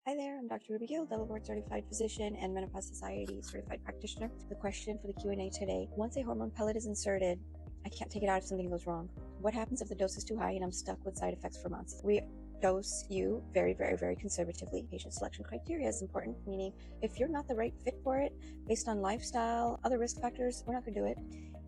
Hi there, I'm Dr. Ruby Gill, double board certified physician and Menopause Society certified practitioner. The question for the Q&A today: once a hormone pellet is inserted, I can't take it out if something goes wrong. What happens if the dose is too high and I'm stuck with side effects for months? We dose you very conservatively. Patient selection criteria is important, meaning if you're not the right fit for it, based on lifestyle, other risk factors, we're not going to do it.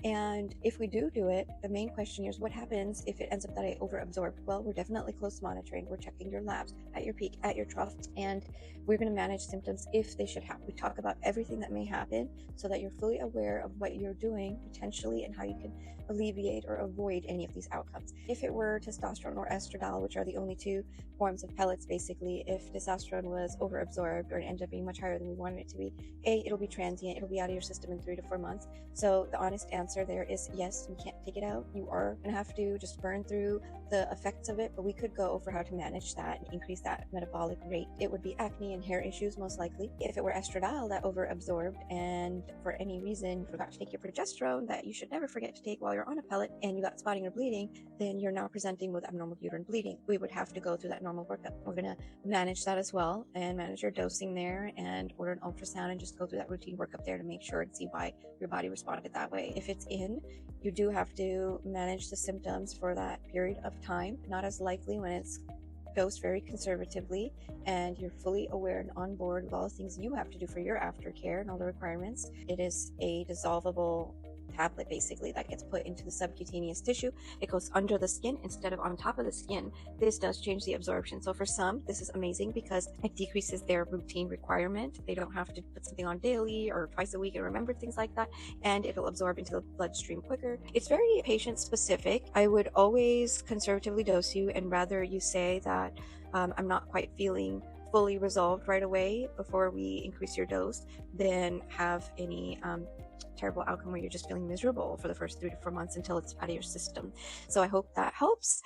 And if we do it, the main question here is what happens if it ends up that I overabsorb? Well, we're definitely close monitoring. We're checking your labs at your peak, at your trough, and we're going to manage symptoms if they should happen. We talk about everything that may happen so that you're fully aware of what you're doing potentially and how you can alleviate or avoid any of these outcomes. If it were testosterone or estradiol, which are the only two forms of pellets, basically, if testosterone was overabsorbed or it ended up being much higher than we wanted it to be, it'll be transient. It'll be out of your system in 3 to 4 months. So the honest answer there is yes, you can't take it out. You are going to have to just burn through the effects of it, but we could go over how to manage that and increase that metabolic rate. It would be acne and hair issues most likely. If it were estradiol that overabsorbed and for any reason you forgot to take your progesterone that you should never forget to take while you're on a pellet and you got spotting or bleeding, then you're now presenting with abnormal uterine bleeding. We would have to go through that normal workup. We're going to manage that as well and manage your dosing there and order an ultrasound and just go through that routine workup there to make sure and see why your body responded that way. If it's in, you do have to manage the symptoms for that period of time. Not as likely when it's dosed very conservatively and you're fully aware and on board with all the things you have to do for your aftercare and all the requirements. It is a dissolvable tablet basically that gets put into the subcutaneous tissue. It goes under the skin instead of on top of the skin. This does change the absorption. So for some, this is amazing because it decreases their routine requirement. They don't have to put something on daily or twice a week and remember things like that, and it'll absorb into the bloodstream quicker. It's very patient specific. I would always conservatively dose you, and rather you say that I'm not quite feeling fully resolved right away before we increase your dose than have any terrible outcome where you're just feeling miserable for the first 3 to 4 months until it's out of your system. So I hope that helps.